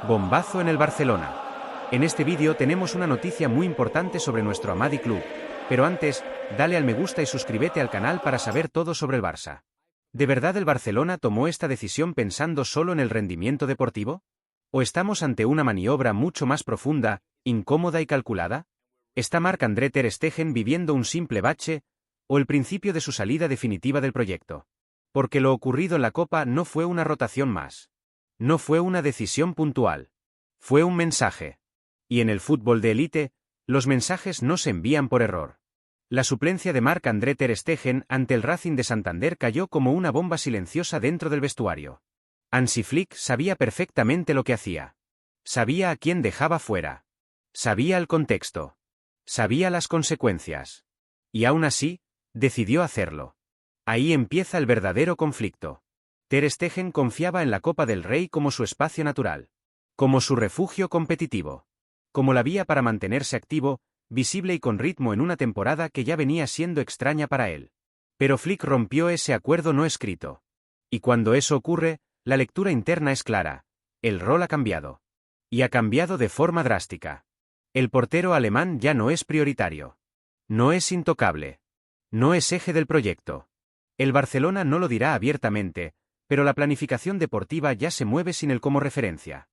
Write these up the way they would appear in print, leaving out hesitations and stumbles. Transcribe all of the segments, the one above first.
Bombazo en el Barcelona. En este vídeo tenemos una noticia muy importante sobre nuestro Amadi Club, pero antes, dale al me gusta y suscríbete al canal para saber todo sobre el Barça. ¿De verdad el Barcelona tomó esta decisión pensando solo en el rendimiento deportivo? ¿O estamos ante una maniobra mucho más profunda, incómoda y calculada? ¿Está Marc-André ter Stegen viviendo un simple bache, o el principio de su salida definitiva del proyecto? Porque lo ocurrido en la Copa no fue una rotación más. No fue una decisión puntual. Fue un mensaje. Y en el fútbol de élite, los mensajes no se envían por error. La suplencia de Marc-André ter Stegen ante el Racing de Santander cayó como una bomba silenciosa dentro del vestuario. Hansi Flick sabía perfectamente lo que hacía. Sabía a quién dejaba fuera. Sabía el contexto. Sabía las consecuencias. Y aún así, decidió hacerlo. Ahí empieza el verdadero conflicto. Ter Stegen confiaba en la Copa del Rey como su espacio natural. Como su refugio competitivo. Como la vía para mantenerse activo, visible y con ritmo en una temporada que ya venía siendo extraña para él. Pero Flick rompió ese acuerdo no escrito. Y cuando eso ocurre, la lectura interna es clara. El rol ha cambiado. Y ha cambiado de forma drástica. El portero alemán ya no es prioritario. No es intocable. No es eje del proyecto. El Barcelona no lo dirá abiertamente, pero la planificación deportiva ya se mueve sin él como referencia.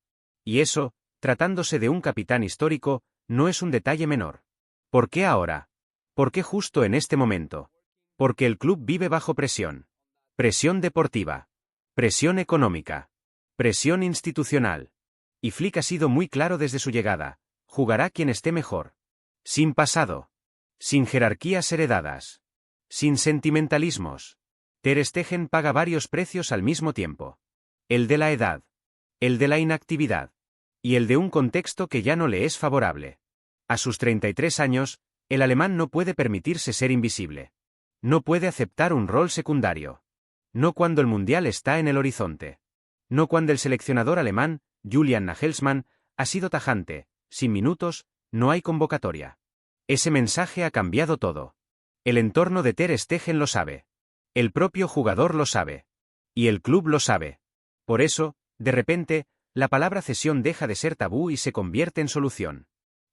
Y eso, tratándose de un capitán histórico, no es un detalle menor. ¿Por qué ahora? ¿Por qué justo en este momento? Porque el club vive bajo presión. Presión deportiva. Presión económica. Presión institucional. Y Flick ha sido muy claro desde su llegada. Jugará quien esté mejor. Sin pasado. Sin jerarquías heredadas. Sin sentimentalismos. Ter Stegen paga varios precios al mismo tiempo. El de la edad. El de la inactividad. Y el de un contexto que ya no le es favorable. A sus 33 años, el alemán no puede permitirse ser invisible. No puede aceptar un rol secundario. No cuando el Mundial está en el horizonte. No cuando el seleccionador alemán, Julian Nagelsmann, ha sido tajante: sin minutos, no hay convocatoria. Ese mensaje ha cambiado todo. El entorno de Ter Stegen lo sabe. El propio jugador lo sabe. Y el club lo sabe. Por eso, de repente, la palabra cesión deja de ser tabú y se convierte en solución.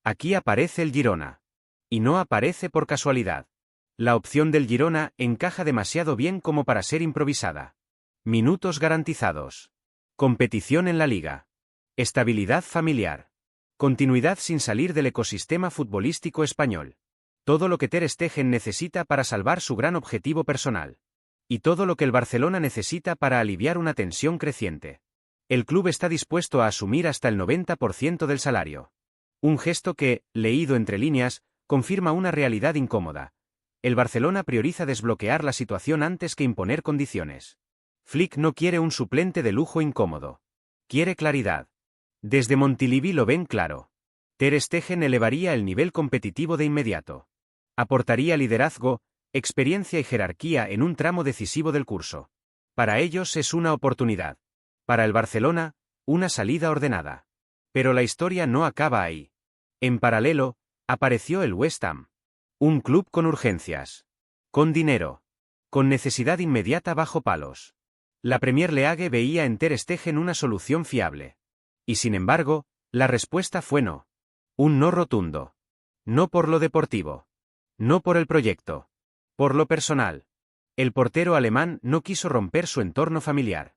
Aquí aparece el Girona. Y no aparece por casualidad. La opción del Girona encaja demasiado bien como para ser improvisada. Minutos garantizados. Competición en la liga. Estabilidad familiar. Continuidad sin salir del ecosistema futbolístico español. Todo lo que Ter Stegen necesita para salvar su gran objetivo personal. Y todo lo que el Barcelona necesita para aliviar una tensión creciente. El club está dispuesto a asumir hasta el 90% del salario. Un gesto que, leído entre líneas, confirma una realidad incómoda. El Barcelona prioriza desbloquear la situación antes que imponer condiciones. Flick no quiere un suplente de lujo incómodo. Quiere claridad. Desde Montilivi lo ven claro. Ter Stegen elevaría el nivel competitivo de inmediato. Aportaría liderazgo, experiencia y jerarquía en un tramo decisivo del curso. Para ellos es una oportunidad. Para el Barcelona, una salida ordenada. Pero la historia no acaba ahí. En paralelo, apareció el West Ham. Un club con urgencias. Con dinero. Con necesidad inmediata bajo palos. La Premier League veía en Ter Stegen una solución fiable. Y sin embargo, la respuesta fue no. Un no rotundo. No por lo deportivo. No por el proyecto. Por lo personal. El portero alemán no quiso romper su entorno familiar.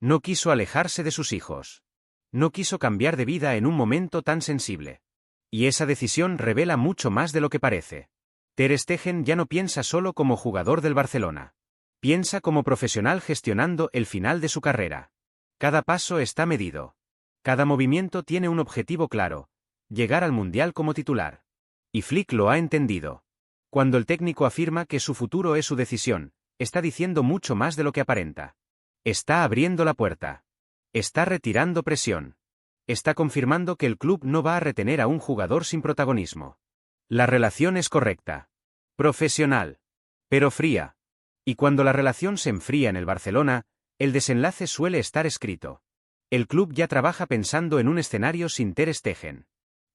No quiso alejarse de sus hijos. No quiso cambiar de vida en un momento tan sensible. Y esa decisión revela mucho más de lo que parece. Ter Stegen ya no piensa solo como jugador del Barcelona. Piensa como profesional gestionando el final de su carrera. Cada paso está medido. Cada movimiento tiene un objetivo claro: llegar al Mundial como titular. Y Flick lo ha entendido. Cuando el técnico afirma que su futuro es su decisión, está diciendo mucho más de lo que aparenta. Está abriendo la puerta. Está retirando presión. Está confirmando que el club no va a retener a un jugador sin protagonismo. La relación es correcta. Profesional. Pero fría. Y cuando la relación se enfría en el Barcelona, el desenlace suele estar escrito. El club ya trabaja pensando en un escenario sin Ter Stegen.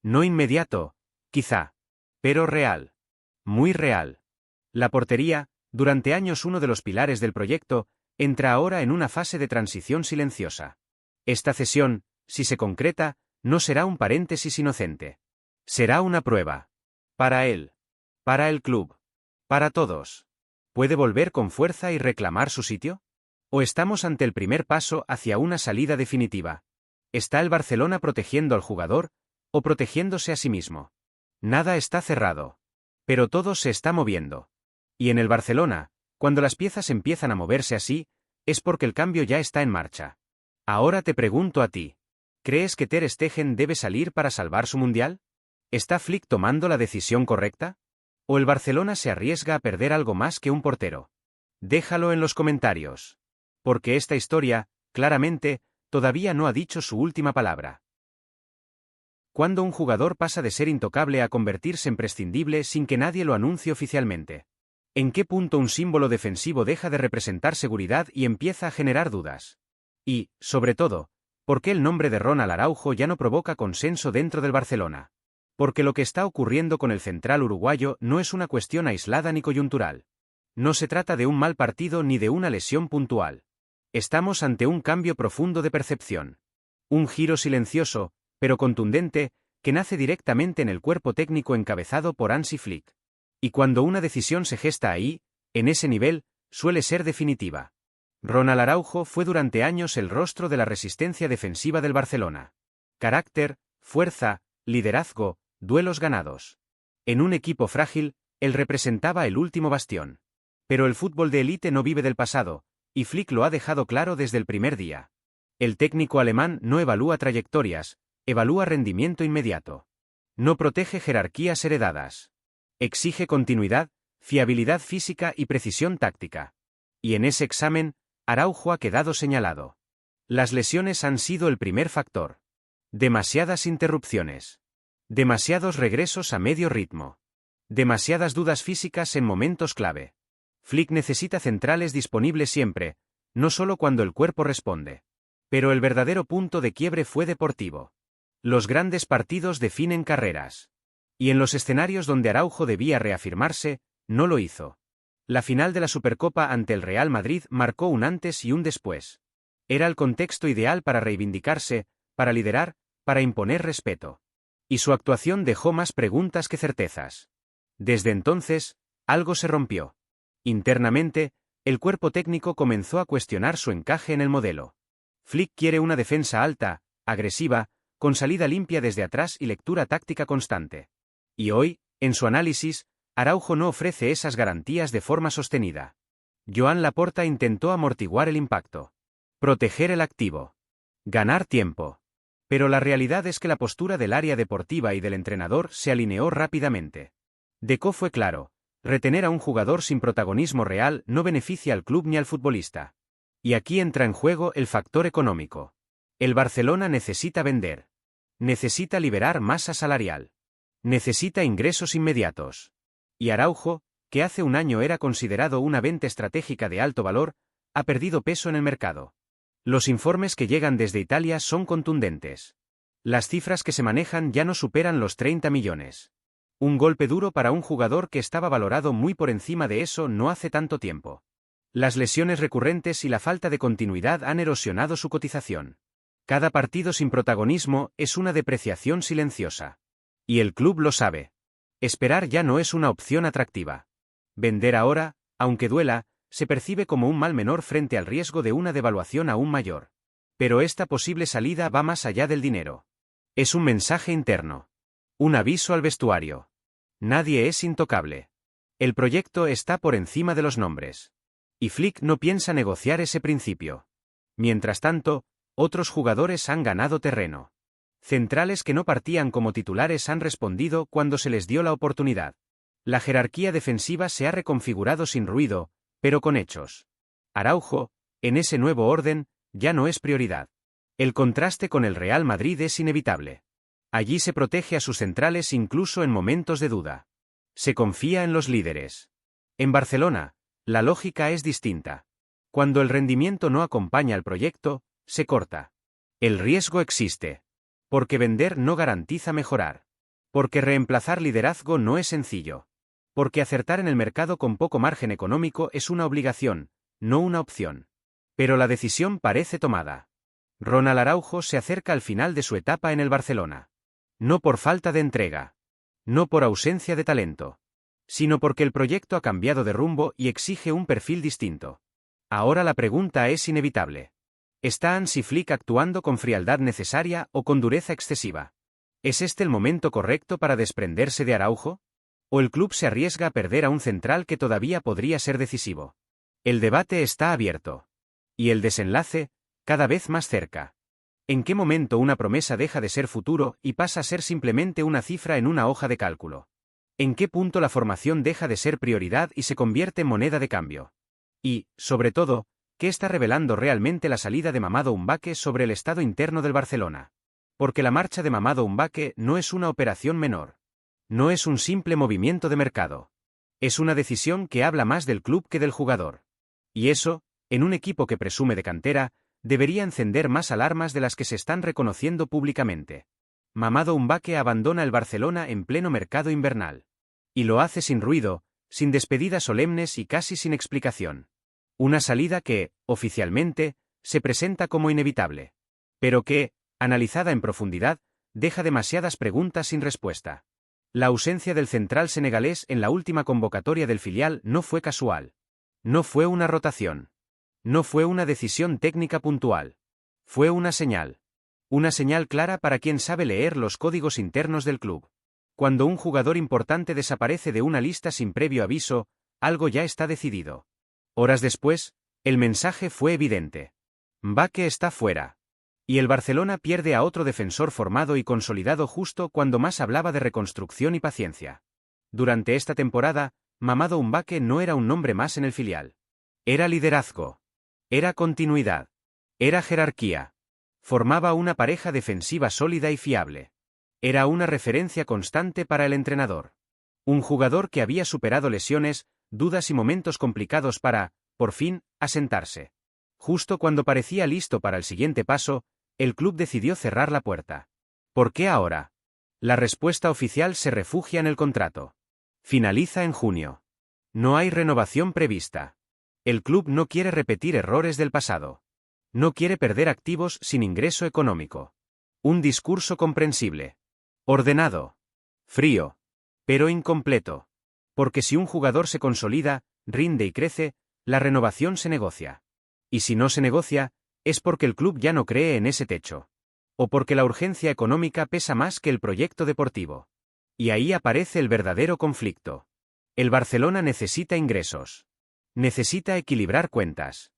No inmediato, quizá. Pero real. Muy real. La portería, durante años uno de los pilares del proyecto, entra ahora en una fase de transición silenciosa. Esta cesión, Si se concreta, no será un paréntesis inocente. Será una prueba. Para él. Para el club. Para todos. ¿Puede volver con fuerza y reclamar su sitio? ¿O estamos ante el primer paso hacia una salida definitiva? ¿Está el Barcelona protegiendo al jugador, o protegiéndose a sí mismo? Nada está cerrado. Pero todo se está moviendo. Y en el Barcelona, cuando las piezas empiezan a moverse así, es porque el cambio ya está en marcha. Ahora te pregunto a ti. ¿Crees que Ter Stegen debe salir para salvar su mundial? ¿Está Flick tomando la decisión correcta? ¿O el Barcelona se arriesga a perder algo más que un portero? Déjalo en los comentarios. Porque esta historia, claramente, todavía no ha dicho su última palabra. ¿Cuándo un jugador pasa de ser intocable a convertirse en prescindible sin que nadie lo anuncie oficialmente? ¿En qué punto un símbolo defensivo deja de representar seguridad y empieza a generar dudas? Y, sobre todo, ¿por qué el nombre de Ronald Araujo ya no provoca consenso dentro del Barcelona? Porque lo que está ocurriendo con el central uruguayo no es una cuestión aislada ni coyuntural. No se trata de un mal partido ni de una lesión puntual. Estamos ante un cambio profundo de percepción. Un giro silencioso, pero contundente, que nace directamente en el cuerpo técnico encabezado por Hansi Flick. Y cuando una decisión se gesta ahí, en ese nivel, suele ser definitiva. Ronald Araujo fue durante años el rostro de la resistencia defensiva del Barcelona. Carácter, fuerza, liderazgo, duelos ganados. En un equipo frágil, él representaba el último bastión. Pero el fútbol de élite no vive del pasado, y Flick lo ha dejado claro desde el primer día. El técnico alemán no evalúa trayectorias, evalúa rendimiento inmediato. No protege jerarquías heredadas. Exige continuidad, fiabilidad física y precisión táctica. Y en ese examen, Araujo ha quedado señalado. Las lesiones han sido el primer factor. Demasiadas interrupciones. Demasiados regresos a medio ritmo. Demasiadas dudas físicas en momentos clave. Flick necesita centrales disponibles siempre, no solo cuando el cuerpo responde. Pero el verdadero punto de quiebre fue deportivo. Los grandes partidos definen carreras. Y en los escenarios donde Araujo debía reafirmarse, no lo hizo. La final de la Supercopa ante el Real Madrid marcó un antes y un después. Era el contexto ideal para reivindicarse, para liderar, para imponer respeto. Y su actuación dejó más preguntas que certezas. Desde entonces, algo se rompió. Internamente, el cuerpo técnico comenzó a cuestionar su encaje en el modelo. Flick quiere una defensa alta, agresiva, con salida limpia desde atrás y lectura táctica constante. Y hoy, en su análisis, Araujo no ofrece esas garantías de forma sostenida. Joan Laporta intentó amortiguar el impacto. Proteger el activo. Ganar tiempo. Pero la realidad es que la postura del área deportiva y del entrenador se alineó rápidamente. Deco fue claro: retener a un jugador sin protagonismo real no beneficia al club ni al futbolista. Y aquí entra en juego el factor económico. El Barcelona necesita vender. Necesita liberar masa salarial. Necesita ingresos inmediatos. Y Araujo, que hace un año era considerado una venta estratégica de alto valor, ha perdido peso en el mercado. Los informes que llegan desde Italia son contundentes. Las cifras que se manejan ya no superan los 30 millones. Un golpe duro para un jugador que estaba valorado muy por encima de eso no hace tanto tiempo. Las lesiones recurrentes y la falta de continuidad han erosionado su cotización. Cada partido sin protagonismo es una depreciación silenciosa. Y el club lo sabe. Esperar ya no es una opción atractiva. Vender ahora, aunque duela, se percibe como un mal menor frente al riesgo de una devaluación aún mayor. Pero esta posible salida va más allá del dinero. Es un mensaje interno. Un aviso al vestuario. Nadie es intocable. El proyecto está por encima de los nombres. Y Flick no piensa negociar ese principio. Mientras tanto, otros jugadores han ganado terreno. Centrales que no partían como titulares han respondido cuando se les dio la oportunidad. La jerarquía defensiva se ha reconfigurado sin ruido, pero con hechos. Araujo, en ese nuevo orden, ya no es prioridad. El contraste con el Real Madrid es inevitable. Allí se protege a sus centrales incluso en momentos de duda. Se confía en los líderes. En Barcelona, la lógica es distinta. Cuando el rendimiento no acompaña al proyecto, se corta. El riesgo existe. Porque vender no garantiza mejorar. Porque reemplazar liderazgo no es sencillo. Porque acertar en el mercado con poco margen económico es una obligación, no una opción. Pero la decisión parece tomada. Ronald Araujo se acerca al final de su etapa en el Barcelona. No por falta de entrega. No por ausencia de talento. Sino porque el proyecto ha cambiado de rumbo y exige un perfil distinto. Ahora la pregunta es inevitable. ¿Está Hansi Flick actuando con frialdad necesaria o con dureza excesiva? ¿Es este el momento correcto para desprenderse de Araujo? ¿O el club se arriesga a perder a un central que todavía podría ser decisivo? El debate está abierto. Y el desenlace, cada vez más cerca. ¿En qué momento una promesa deja de ser futuro y pasa a ser simplemente una cifra en una hoja de cálculo? ¿En qué punto la formación deja de ser prioridad y se convierte en moneda de cambio? Y, sobre todo, ¿qué está revelando realmente la salida de Mamadou Mbacké sobre el estado interno del Barcelona? Porque la marcha de Mamadou Mbacké no es una operación menor. No es un simple movimiento de mercado. Es una decisión que habla más del club que del jugador. Y eso, en un equipo que presume de cantera, debería encender más alarmas de las que se están reconociendo públicamente. Mamadou Mbacké abandona el Barcelona en pleno mercado invernal. Y lo hace sin ruido, sin despedidas solemnes y casi sin explicación. Una salida que, oficialmente, se presenta como inevitable. Pero que, analizada en profundidad, deja demasiadas preguntas sin respuesta. La ausencia del central senegalés en la última convocatoria del filial no fue casual. No fue una rotación. No fue una decisión técnica puntual. Fue una señal. Una señal clara para quien sabe leer los códigos internos del club. Cuando un jugador importante desaparece de una lista sin previo aviso, algo ya está decidido. Horas después, el mensaje fue evidente. Mbacké está fuera. Y el Barcelona pierde a otro defensor formado y consolidado justo cuando más hablaba de reconstrucción y paciencia. Durante esta temporada, Mamadou Mbacké no era un nombre más en el filial. Era liderazgo. Era continuidad. Era jerarquía. Formaba una pareja defensiva sólida y fiable. Era una referencia constante para el entrenador. Un jugador que había superado lesiones, dudas y momentos complicados para, por fin, asentarse. Justo cuando parecía listo para el siguiente paso, el club decidió cerrar la puerta. ¿Por qué ahora? La respuesta oficial se refugia en el contrato. Finaliza en junio. No hay renovación prevista. El club no quiere repetir errores del pasado. No quiere perder activos sin ingreso económico. Un discurso comprensible. Ordenado. Frío. Pero incompleto. Porque si un jugador se consolida, rinde y crece, la renovación se negocia. Y si no se negocia, es porque el club ya no cree en ese techo. O porque la urgencia económica pesa más que el proyecto deportivo. Y ahí aparece el verdadero conflicto. El Barcelona necesita ingresos. Necesita equilibrar cuentas.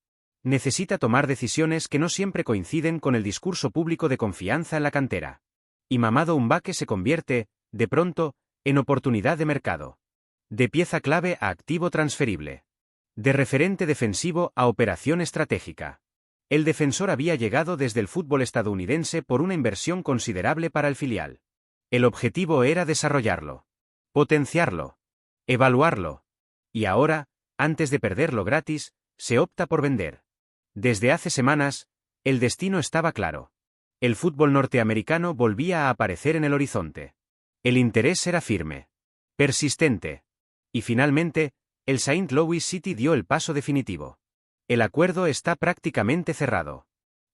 Necesita tomar decisiones que no siempre coinciden con el discurso público de confianza en la cantera. Y Mamadou Mbacké se convierte, de pronto, en oportunidad de mercado. De pieza clave a activo transferible. De referente defensivo a operación estratégica. El defensor había llegado desde el fútbol estadounidense por una inversión considerable para el filial. El objetivo era desarrollarlo. Potenciarlo. Evaluarlo. Y ahora, antes de perderlo gratis, se opta por vender. Desde hace semanas, el destino estaba claro. El fútbol norteamericano volvía a aparecer en el horizonte. El interés era firme. Persistente. Y finalmente, el St. Louis City dio el paso definitivo. El acuerdo está prácticamente cerrado.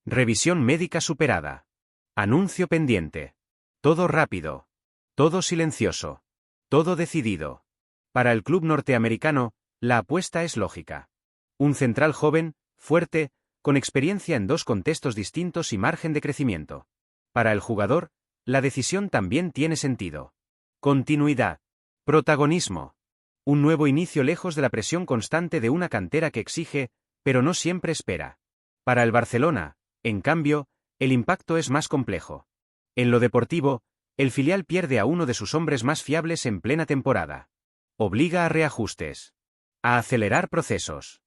Revisión médica superada. Anuncio pendiente. Todo rápido. Todo silencioso. Todo decidido. Para el club norteamericano, la apuesta es lógica. Un central joven, fuerte, con experiencia en dos contextos distintos y margen de crecimiento. Para el jugador, la decisión también tiene sentido. Continuidad. Protagonismo. Un nuevo inicio lejos de la presión constante de una cantera que exige, pero no siempre espera. Para el Barcelona, en cambio, el impacto es más complejo. En lo deportivo, el filial pierde a uno de sus hombres más fiables en plena temporada. Obliga a reajustes. A acelerar procesos.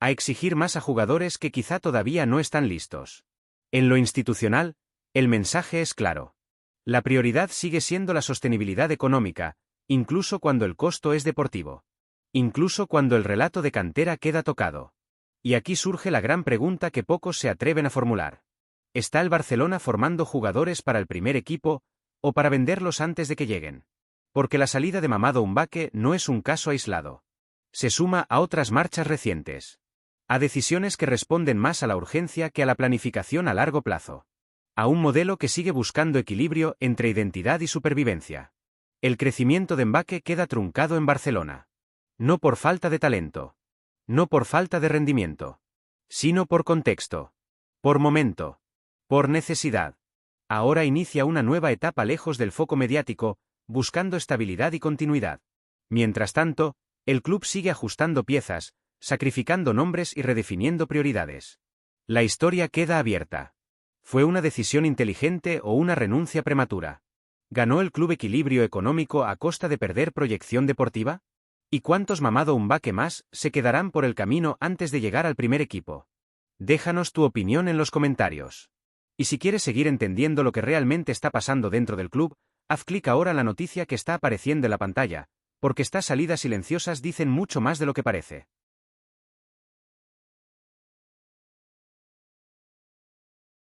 A exigir más a jugadores que quizá todavía no están listos. En lo institucional, el mensaje es claro. La prioridad sigue siendo la sostenibilidad económica, incluso cuando el costo es deportivo. Incluso cuando el relato de cantera queda tocado. Y aquí surge la gran pregunta que pocos se atreven a formular. ¿Está el Barcelona formando jugadores para el primer equipo, o para venderlos antes de que lleguen? Porque la salida de Mamadou Mbacké no es un caso aislado. Se suma a otras marchas recientes. A decisiones que responden más a la urgencia que a la planificación a largo plazo. A un modelo que sigue buscando equilibrio entre identidad y supervivencia. El crecimiento de Mbappé queda truncado en Barcelona. No por falta de talento. No por falta de rendimiento. Sino por contexto. Por momento. Por necesidad. Ahora inicia una nueva etapa lejos del foco mediático, buscando estabilidad y continuidad. Mientras tanto, el club sigue ajustando piezas, sacrificando nombres y redefiniendo prioridades. La historia queda abierta. ¿Fue una decisión inteligente o una renuncia prematura? ¿Ganó el club equilibrio económico a costa de perder proyección deportiva? ¿Y cuántos mamado Mbappé más se quedarán por el camino antes de llegar al primer equipo? Déjanos tu opinión en los comentarios. Y si quieres seguir entendiendo lo que realmente está pasando dentro del club, haz clic ahora en la noticia que está apareciendo en la pantalla, porque estas salidas silenciosas dicen mucho más de lo que parece.